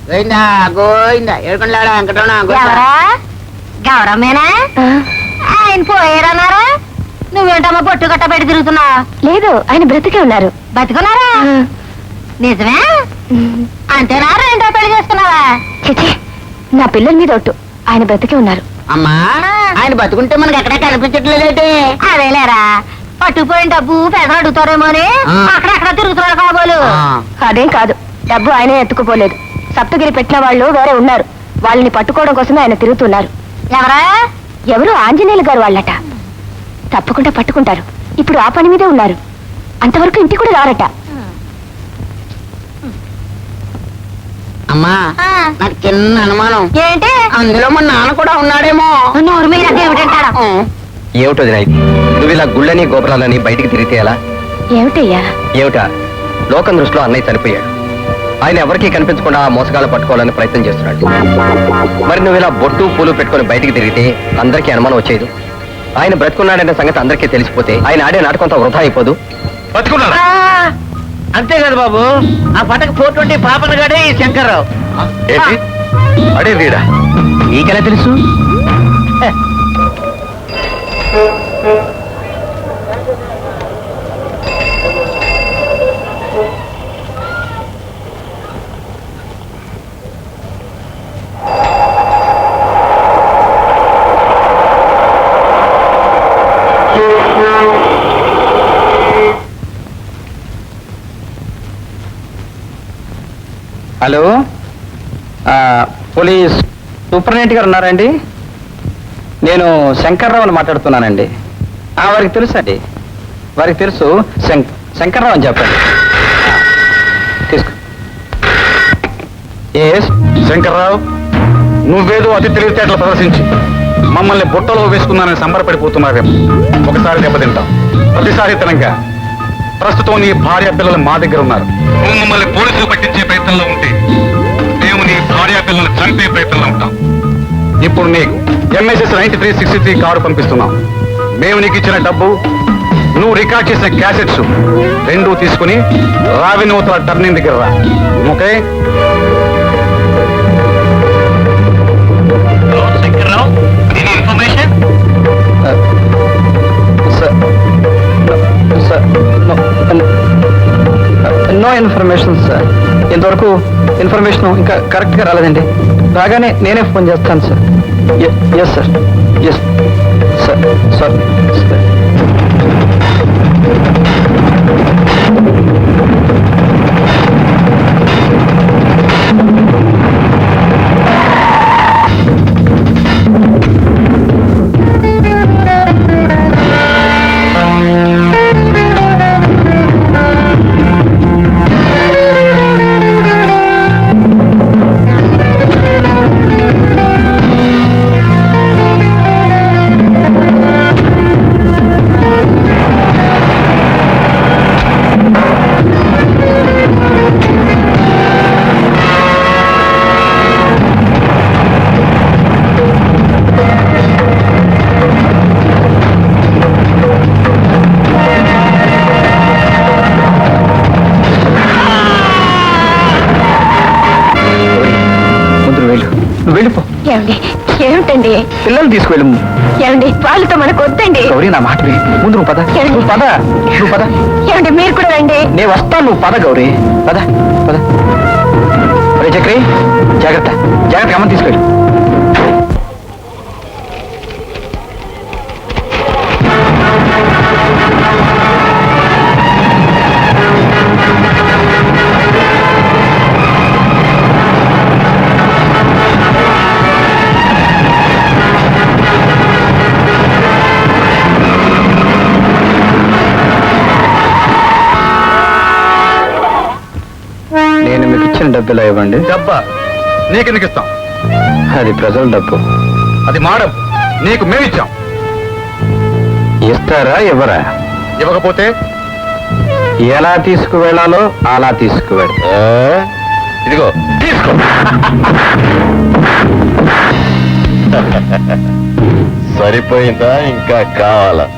గోయిందా గోయిందా ఏడుకొండలాడ వెంకటరమణ గౌరమ్మేనా ఆయన పోయారన్నారా? నువ్వేంటమ్మా బొట్టు గట్ట పెట్టి తిరుగుతున్నా? లేదు, ఆయన బ్రతికే ఉన్నారు. బతికున్నారా? నిజమే? అంతేనా? రెండో పెళ్లి చేసుకున్నావా? చిచి, నా పిల్లల మీద ఒట్టు, ఆయన బ్రతికే ఉన్నారు. అమ్మా ఆయన బతుకుంటే మనకి ఎక్కడా కనిపించట్లేదేంటి? అదేలేరా, పట్టుకుపోయిన డబ్బు పెదలు అడుగుతారేమో అని అక్కడెక్కడ తిరుగుతున్నారు కాబోలు. అదేం కాదు, డబ్బు ఆయనే ఎత్తుకుపోలేదు. సప్తగిరి పెట్టిన వాళ్ళు వేరే ఉన్నారు, వాళ్ళని పట్టుకోవడం కోసమే ఆయన తిరుగుతున్నారు. ఎవరా? ఎవరు? ఆంజనేయులు గారు వాళ్ళట. తప్పకుండా పట్టుకుంటారు. ఇప్పుడు ఆ పని మీదే ఉన్నారు. అంతవరకు ఇంటికి కూడా రారట. అమ్మా నాకు చిన్న అనుమానం. ఏంటి? అందులో మన నాన్న కూడా ఉన్నాడేమో. ఏమిటో నువ్వు ఇలా గుళ్ళని గోపురాలని బయటికి తిరిగితే ఎలా? ఏమిటయ్యా? ఏమిటా? లోకం దృష్టిలో అన్నయ్య చనిపోయాడు. ఆయన ఎవరికీ కనిపించకుండా ఆ మోసగాళ్ళు పట్టుకోవాలని ప్రయత్నం చేస్తున్నాడు. మరి నువ్వు ఇలా బొట్టు పూలు పెట్టుకుని బయటికి తిరిగితే అందరికీ అనుమానం వచ్చేది. ఆయన బ్రతుకున్నాడనే సంగతి అందరికీ తెలిసిపోతే ఆయన ఆడే నాటకంతో వృధా అయిపోదు. బతుకున్నాడా? అంతే కదా బాబు. ఆ పటక 420 పాపన గాడే ఈ శంకర్రావు. ఏంటి అడే వీడా? నీకెలా తెలుసు? హలో, పోలీస్ సూపరింటెండెంట్ గారు ఉన్నారండి? నేను శంకర్రావుని మాట్లాడుతున్నానండి. వారికి తెలుసు అండి, వారికి తెలుసు. శంకర్రావు అని చెప్పండి. తీసుకో. శంకర్రావు, నువ్వేదో అతి తెలివితేటలు ప్రదర్శించి మమ్మల్ని బుట్టలో వేసుకున్నానని సంబరపడిపోతున్నావేమో. ఒకసారి దెబ్బతింటాం, ప్రతిసారి తినంగా. ప్రస్తుతం నీ భార్య పిల్లలు మా దగ్గర ఉన్నారు. నువ్వు మమ్మల్ని పోలీసులు పట్టించే ప్రయత్నంలో ఉంటే మేము నీ భార్య పిల్లలు చంపే ప్రయత్నంలో ఉంటాం. ఇప్పుడు నీకు MSS 9363 కారు పంపిస్తున్నాం. మేము నీకు ఇచ్చిన డబ్బు, నువ్వు రికార్డ్ చేసిన క్యాసెట్స్ రెండూ తీసుకుని రావినూతల టర్నింగ్ దగ్గర రా. ఓకే? No information sir. ఇంతవరకు ఇన్ఫర్మేషన్ ఇంకా కరెక్ట్గా రాలేదండి. రాగానే నేనే ఫోన్ చేస్తాను sir. Yes sir, yes sir. Sir ఏమిటండి? పిల్లలు తీసుకువెళ్ళు. ఏమండి, వాళ్ళతో మనకు వద్దండి. గౌరీ, నా మాట ముందు నువ్వు పద. నువ్వు పద, నువ్వు పద. ఏమండి, మీరు కూడా రండి. నేను వస్తాను, నువ్వు పద గౌరీ, పద పద. చక్రి, జాగ్రత్త జాగ్రత్త, అమ్మని తీసుకెళ్ళు. నేను మీకు ఇచ్చిన డబ్బులా ఇవ్వండి. డబ్బా నీకెందుకు ఇస్తాం? అది ప్రజల డబ్బు. అది మా డబ్బు, నీకు మేమిచ్చాం. ఇస్తారా ఇవ్వరా? ఇవ్వకపోతే ఎలా తీసుకువెళ్ళాలో అలా తీసుకువెళ్ళ. ఇదిగో తీసుకో. సరిపోయిందా? ఇంకా కావాలా?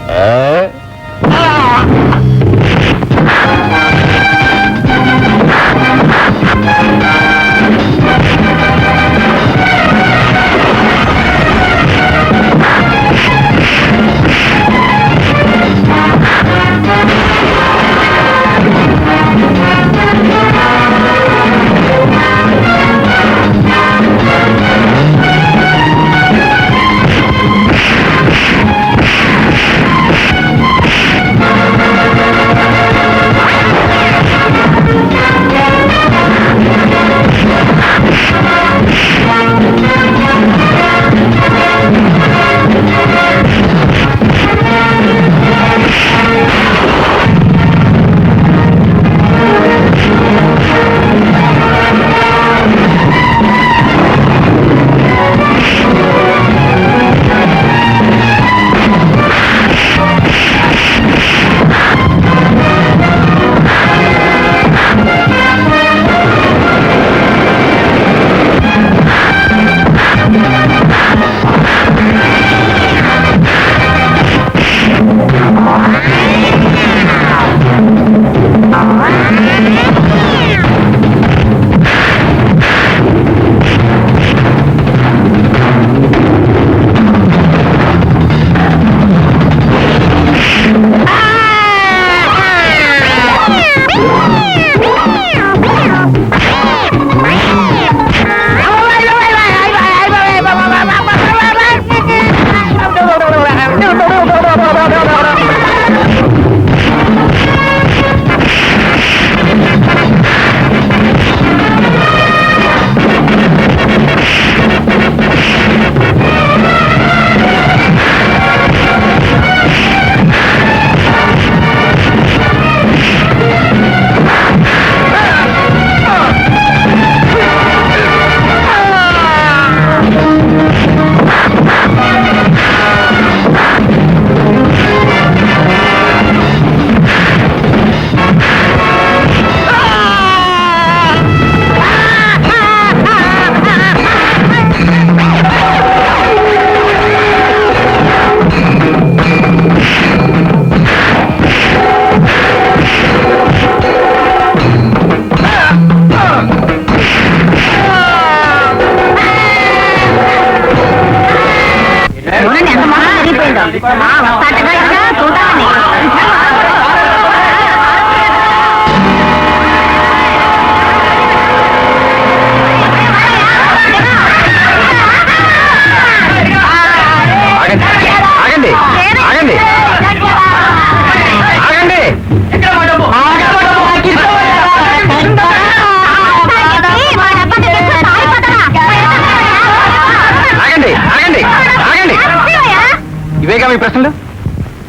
మీ ప్రశ్నలు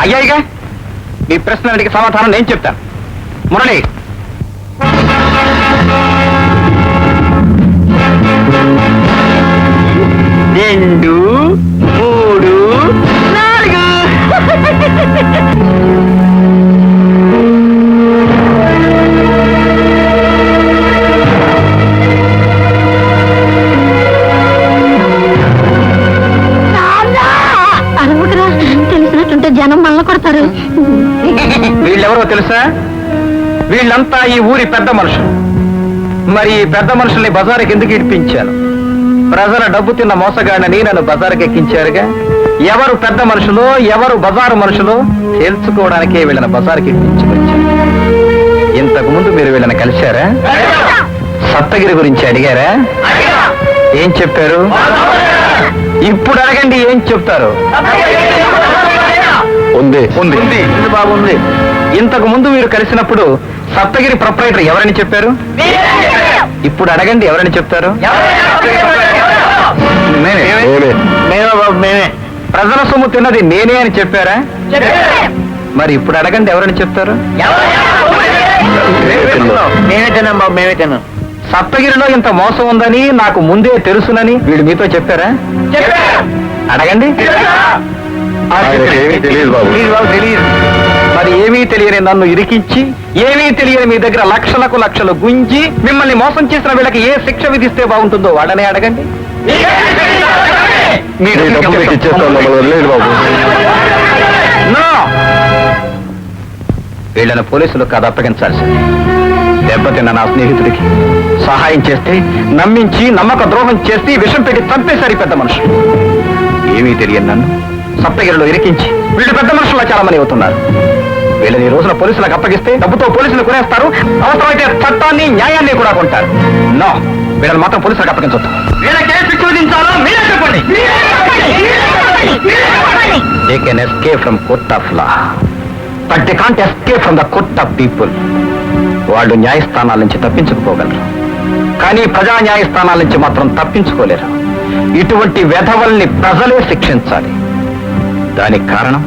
అయ్యాయిగా. మీ ప్రశ్నలకి సమాధానం నేను చెప్తాను. మురళి, రెండు, మూడు, నాలుగు. అరవకరా, తెలిసినట్టుంటే జనం మళ్ళా కొడతారు. వీళ్ళెవరో తెలుసా? వీళ్ళంతా ఈ ఊరి పెద్ద మనుషులు. మరి ఈ పెద్ద మనుషుల్ని బజారుకి ఎందుకు ఇడిపించాను? ప్రజల డబ్బు తిన్న మోసగాడని నన్ను బజారుకి ఎక్కించారుగా. ఎవరు పెద్ద మనుషులో ఎవరు బజారు మనుషులో తెలుసుకోవడానికే వీళ్ళని బజారుకి ఇప్పించుకొచ్చాను. ఇంతకు ముందు మీరు వీళ్ళని కలిశారా? సప్తగిరి గురించి అడిగారా? ఏం చెప్పారు? ఇప్పుడు అడగండి, ఏం చెప్తారు? ఉంది ఉంది ఉంది బాగుంది. ఇంతకు ముందు మీరు కలిసినప్పుడు సప్తగిరి ప్రొపరైటర్ ఎవరని చెప్పారు? ఇప్పుడు అడగండి, ఎవరని చెప్తారు? నేనే. నేనే. మేమే. ప్రజల సొమ్ము తిన్నది నేనే అని చెప్పారా? మరి ఇప్పుడు అడగండి, ఎవరని చెప్తారు? మేమే తిన్నాం బాబు, మేమే తిన్నాం. సప్తగిరిలో ఇంత మోసం ఉందని నాకు ముందే తెలుసునని వీళ్ళు మీతో చెప్పారా? అడగండి. ఆయనకేమీ తెలియదు బాబు. తెలియదు. మరి ఏమీ తెలియని నన్ను ఇరికించి ఏమీ తెలియని మీ దగ్గర లక్షలకు లక్షలు గుంజి మిమ్మల్ని మోసం చేసిన వీళ్ళకి ఏ శిక్ష విధిస్తే బాగుంటుందో వాళ్ళనే అడగండి. మీ డబ్బు మీకు ఇచ్చేస్తాను, మమ్మల్ని వదిలేయండి బాబు. No! వీళ్ళని పోలీసులకు కాదు అప్పగించాల్సింది. దెబ్బతిన్న నా స్నేహితుడికి సహాయం చేస్తే నమ్మించి నమ్మక ద్రోహం చేసి విషం పెట్టి చంపేశారు పెద్ద మనుషులు. ఏమీ తెలియని నన్ను సప్తగిరిలో ఇరికించి వీళ్ళు పెద్ద మనుషుల్లో చాలా మంది అవుతున్నారు. వీళ్ళని ఈ రోజున పోలీసులకు అప్పగిస్తే డబ్బుతో పోలీసులు కొనేస్తారు, అవసరమైతే చట్టాన్ని న్యాయాన్ని కూడా కొంటారు. నో, వీళ్ళని మాత్రం పోలీసులకు అప్పగించొద్దు. వీళ్ళకి ఏ శిక్ష విధించాలో మీరే చెప్పండి. They can escape from court of law, but they can't escape from the court of people. వాళ్ళు న్యాయస్థానాల నుంచి తప్పించుకుపోగలరు, కానీ ప్రజా న్యాయస్థానాల నుంచి మాత్రం తప్పించుకోలేరు. ఇటువంటి వెధవల్ని ప్రజలే శిక్షించాలి. దానికి కారణం,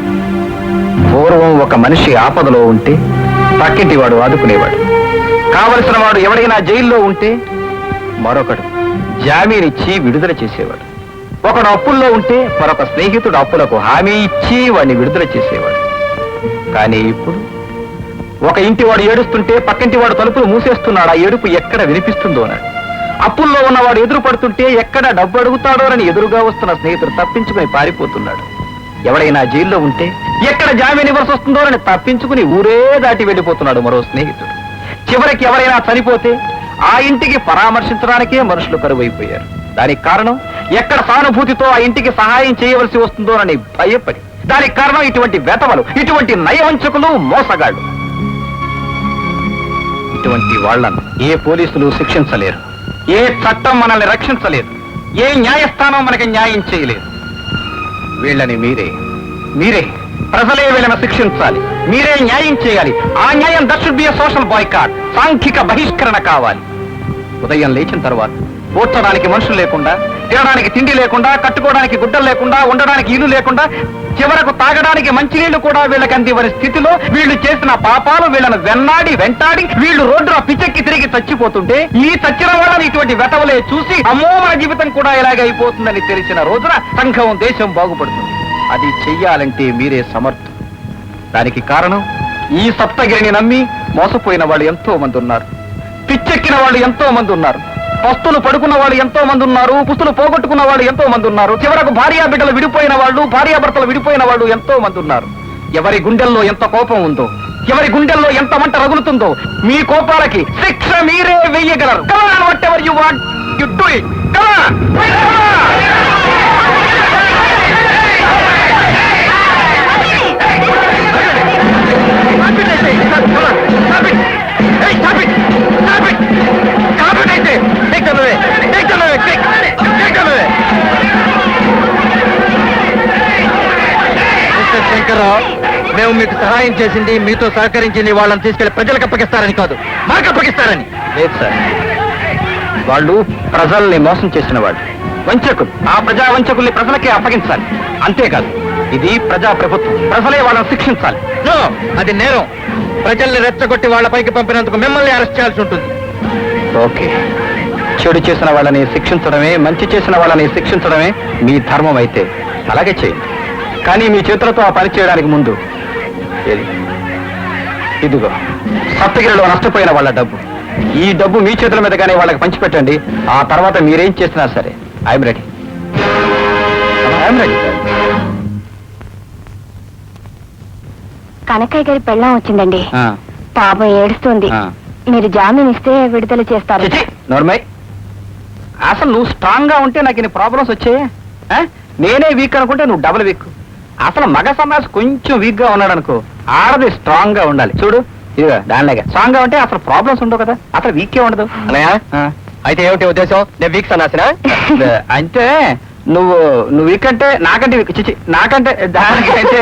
పూర్వం ఒక మనిషి ఆపదలో ఉంటే పక్కింటి వాడు ఆదుకునేవాడు. కావలసిన వాడు ఎవడైనా జైల్లో ఉంటే మరొకడు జామీనిచ్చి విడుదల చేసేవాడు. ఒకడు అప్పుల్లో ఉంటే మరొక స్నేహితుడు అప్పులకు హామీ ఇచ్చి వాడిని విడుదల చేసేవాడు. కానీ ఇప్పుడు ఒక ఇంటి వాడు ఏడుస్తుంటే పక్కింటి వాడు తలుపులు మూసేస్తున్నాడు. ఆ ఏడుపు ఎక్కడ వినిపిస్తుందో అని. అప్పుల్లో ఉన్నవాడు ఎదురు పడుతుంటే ఎక్కడ డబ్బు అడుగుతాడోనని ఎదురుగా వస్తున్న స్నేహితుడు తప్పించుకుని పారిపోతున్నాడు. ఎవడైనా జైల్లో ఉంటే ఎక్కడ జామీన్ ఇవ్వాల్సి వస్తుందోనని తప్పించుకుని ఊరే దాటి వెళ్ళిపోతున్నాడు మరో స్నేహితుడు. చివరికి ఎవరైనా చనిపోతే ఆ ఇంటికి పరామర్శించడానికే మనుషులు కరువైపోయారు. దానికి కారణం, ఎక్కడ సానుభూతితో ఆ ఇంటికి సహాయం చేయవలసి వస్తుందోనని భయపడి. దానికి కారణం ఇటువంటి వెతవలు, ఇటువంటి నయవంచకులు, మోసగాళ్ళు. ఇటువంటి వాళ్లను ఏ పోలీసులు శిక్షించలేరు, ఏ చట్టం మనల్ని రక్షించలేదు, ఏ న్యాయస్థానం మనకి న్యాయం చేయలేదు. వీళ్ళని మీరే ప్రజలే వీళ్ళని శిక్షించాలి, మీరే న్యాయం చేయాలి. ఆ న్యాయం that should be a social boycott, సాంఘిక బహిష్కరణ కావాలి. ఉదయం లేచిన తర్వాత కూర్చోడానికి మనుషులు లేకుండా, తినడానికి తిండి లేకుండా, కట్టుకోవడానికి గుడ్డలు లేకుండా, ఉండడానికి ఇల్లు లేకుండా, చివరకు తాగడానికి మంచినీళ్లు కూడా వీళ్ళకి అందివని స్థితిలో వీళ్ళు చేసిన పాపాలు వీళ్ళను వెంటాడి వీళ్ళు రోడ్డున పిచ్చెక్కి తిరిగి చచ్చిపోతుంటే ఈ చచ్చిన వాళ్ళని ఇటువంటి వెతవలే చూసి అమ్మో మన జీవితం కూడా ఇలాగ అయిపోతుందని తెలిసిన రోజున సంఘం, దేశం బాగుపడుతుంది. అది చెయ్యాలంటే మీరే సమర్థులు. దానికి కారణం, ఈ సప్తగిరిని నమ్మి మోసపోయిన వాళ్ళు ఎంతో మంది ఉన్నారు, పిచ్చెక్కిన వాళ్ళు ఎంతో మంది ఉన్నారు, పస్తులు పడుకున్న వాళ్ళు ఎంతో మంది ఉన్నారు, పుస్తులు పోగొట్టుకున్న వాళ్ళు ఎంతో మంది ఉన్నారు, చివరకు భార్యాబిడ్డలు విడిపోయిన వాళ్ళు, భార్యాభర్తలు విడిపోయిన వాళ్ళు ఎంతో మంది ఉన్నారు. ఎవరి గుండెల్లో ఎంత కోపం ఉందో, ఎవరి గుండెల్లో ఎంత మంట రగులుతుందో మీ కోపాలకి శిక్ష మీరే వెయ్యగలరు. Come on, whatever you want, you do it. Come on. Shankarrao, మేము మీకు సహాయం చేసింది, మీతో సహకరించింది వాళ్ళని తీసుకెళ్లి ప్రజలకు అప్పగిస్తారని కాదు, మాకు అప్పగిస్తారని. లేదు సార్, వాళ్ళు ప్రజల్ని మోసం చేసిన వాళ్ళు, వంచకులు. ఆ ప్రజా వంచకుల్ని ప్రజలకే అప్పగించాలి. అంతేకాదు, ఇది ప్రజా ప్రభుత్వం, ప్రజలే వాళ్ళని శిక్షించాలి. నో, అది నేరం. ప్రజల్ని రెచ్చగొట్టి వాళ్ళపైకి పంపినందుకు మిమ్మల్ని అరెస్ట్ చేయాల్సి ఉంటుంది. ఓకే, చెడు చేసిన వాళ్ళని శిక్షించడమే, మంచి చేసిన వాళ్ళని శిక్షించడమే మీ ధర్మం అయితే అలాగే చేయండి. కానీ మీ చేతులతో ఆ పని చేయడానికి ముందు ఏది? ఇదిగో సప్తగిరిలో నష్టపోయిన వాళ్ళ డబ్బు. ఈ డబ్బు మీ చేతుల మీదగానే వాళ్ళకి పంచిపెట్టండి. ఆ తర్వాత మీరేం చేసినా సరే I'm ready. I'm ready. Kanakayya గారి పెళ్ళం వచ్చిందండి. పాపం ఏడుస్తుంది. మీరు జామీన్ ఇస్తే విడుదల చేస్తారు. నోర్మై, అసలు నువ్వు స్ట్రాంగ్ గా ఉంటే నాకు ఇన్ని ప్రాబ్లమ్స్ వచ్చాయి. నేనే వీక్ అనుకుంటే నువ్వు డబుల్ వీక్. అసలు మగ సమాజ్ కొంచెం వీక్ గా ఉన్నాడు అనుకో, ఆడది స్ట్రాంగ్ గా ఉండాలి. చూడు ఇదిగా దానిలాగా స్ట్రాంగ్ గా ఉంటే అసలు ప్రాబ్లమ్స్ ఉండవు కదా, అసలు వీకే ఉండదు. అయితే ఏమిటి ఉద్దేశం? నేను వీక్ సన్నాసినా? అంటే నువ్వు వీక్ అంటే నాకంటే వీక్, చిచి నాకంటే దానికంటే